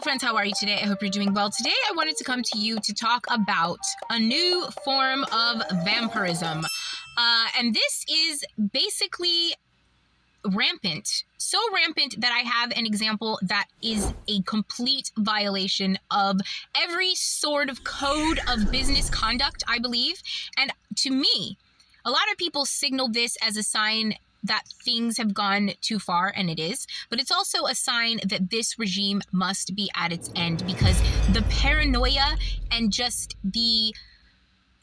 friends, how are you today? I hope you're doing well. Today I wanted to come to you to talk about a new form of vampirism. And this is basically rampant. So rampant that I have an example that is a complete violation of every sort of code of business conduct, I believe. And to me, a lot of people signal this as a sign that things have gone too far, and it is, but it's also a sign that this regime must be at its end, because the paranoia and just the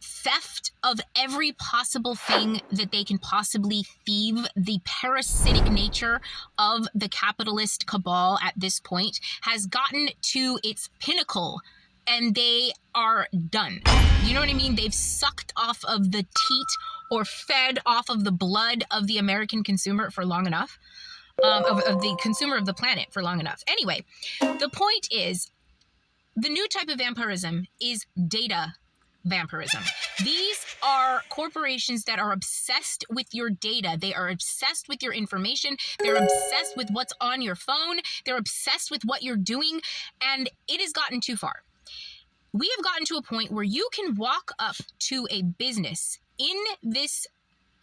theft of every possible thing that they can possibly thieve, the parasitic nature of the capitalist cabal at this point has gotten to its pinnacle, and they are done. You know what I mean? They've sucked off of the teat or fed off of the blood of the American consumer for long enough, of the consumer of the planet for long enough. Anyway, the point is, the new type of vampirism is data vampirism. These are corporations that are obsessed with your data. They are obsessed with your information. They're obsessed with what's on your phone. They're obsessed with what you're doing, and it has gotten too far. We have gotten to a point where you can walk up to a business in this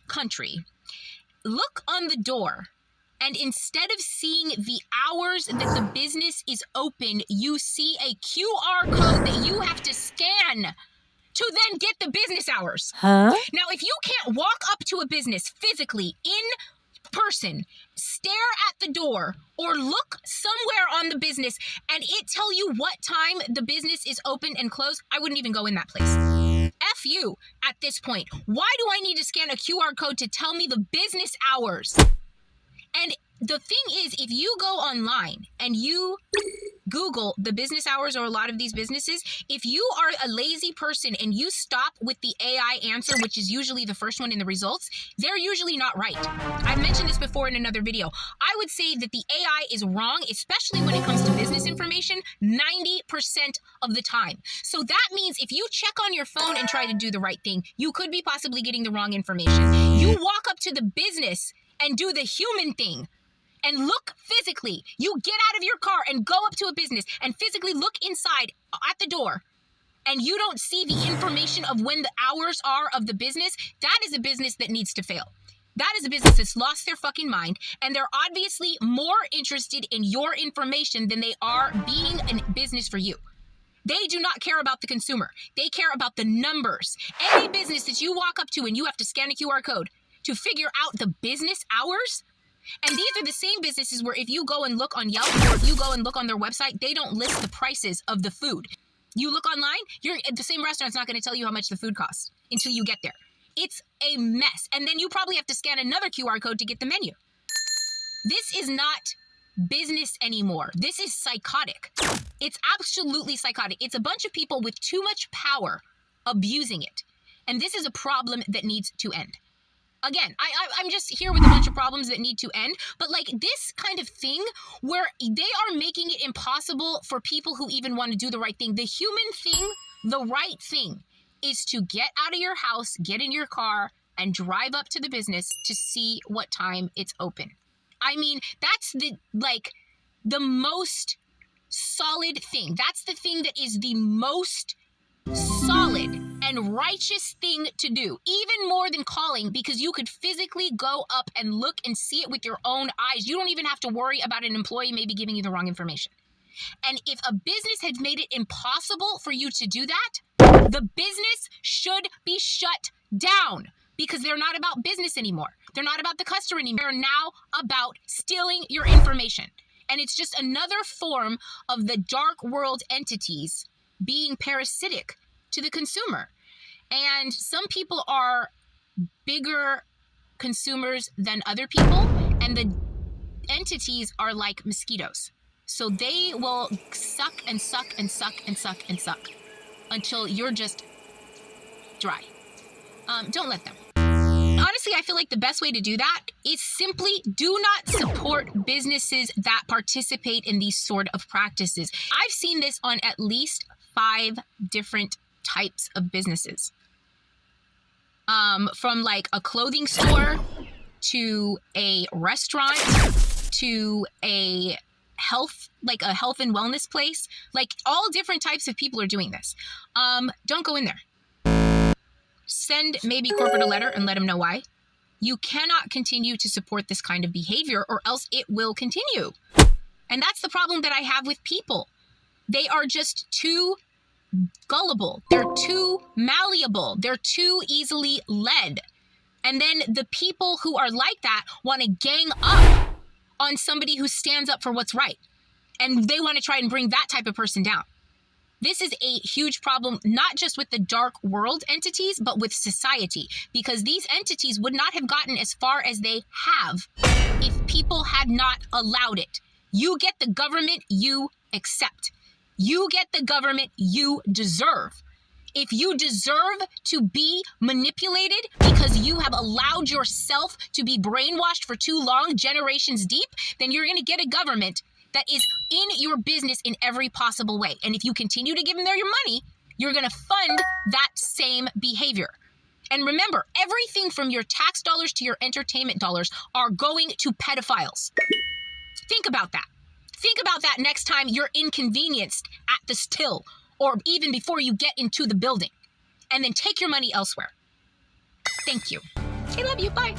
country, look on the door, and instead of seeing the hours that the business is open, you see a QR code that you have to scan to then get the business hours. Now, if you can't walk up to a business physically in person, stare at the door, or look somewhere on the business and it tell you what time the business is open and closed, I wouldn't even go in that place. F you at this point. Why do I need to scan a QR code to tell me the business hours? And the thing is, if you go online and you Google the business hours or a lot of these businesses, if you are a lazy person and you stop with the AI answer, which is usually the first one in the results, they're usually not right. I've mentioned this before in another video. I would say that the AI is wrong, especially when it comes to business information, 90% of the time. So that means if you check on your phone and try to do the right thing, you could be possibly getting the wrong information. You walk up to the business and do the human thing and look physically. You get out of your car and go up to a business and physically look inside at the door, and you don't see the information of when the hours are of the business, that is a business that needs to fail. That is a business that's lost their fucking mind, and they're obviously more interested in your information than they are being a business for you. They do not care about the consumer. They care about the numbers. Any business that you walk up to and you have to scan a QR code to figure out the business hours, and these are the same businesses where if you go and look on Yelp or if you go and look on their website, they don't list the prices of the food. You look online, you're at the same restaurant's not going to tell you how much the food costs until you get there. It's a mess. And then you probably have to scan another QR code to get the menu. This is not business anymore. This is psychotic. It's absolutely psychotic. It's a bunch of people with too much power abusing it. And this is a problem that needs to end. Again, I'm just here with a bunch of problems that need to end, but like this kind of thing where they are making it impossible for people who even want to do the right thing. The human thing, the right thing, is to get out of your house, get in your car, and drive up to the business to see what time it's open. I mean, that's the most solid thing. That's the thing that is the most solid and righteous thing to do, even more than calling, because you could physically go up and look and see it with your own eyes. You don't even have to worry about an employee maybe giving you the wrong information. And if a business has made it impossible for you to do that, the business should be shut down, because they're not about business anymore. They're not about the customer anymore. They're now about stealing your information. And it's just another form of the dark world entities being parasitic to the consumer. And some people are bigger consumers than other people, and the entities are like mosquitoes. So they will suck and suck and suck and suck and suck until you're just dry. Don't let them. Honestly, I feel like the best way to do that is simply do not support businesses that participate in these sort of practices. I've seen this on at least 5 different types of businesses. From like a clothing store to a restaurant to a health, like a health and wellness place. Like all different types of people are doing this. Don't go in there. Send maybe corporate a letter and let them know why. You cannot continue to support this kind of behavior or else it will continue. And that's the problem that I have with people. They are just too gullible. They're too malleable. They're too easily led. And then the people who are like that want to gang up on somebody who stands up for what's right. And they want to try and bring that type of person down. This is a huge problem, not just with the dark world entities, but with society, because these entities would not have gotten as far as they have if people had not allowed it. You get the government you accept. You get the government you deserve. If you deserve to be manipulated because you have allowed yourself to be brainwashed for too long, generations deep, then you're going to get a government that is in your business in every possible way. And if you continue to give them your money, you're going to fund that same behavior. And remember, everything from your tax dollars to your entertainment dollars are going to pedophiles. Think about that. Think about that next time you're inconvenienced at the till or even before you get into the building. And then take your money elsewhere. Thank you. I love you. Bye.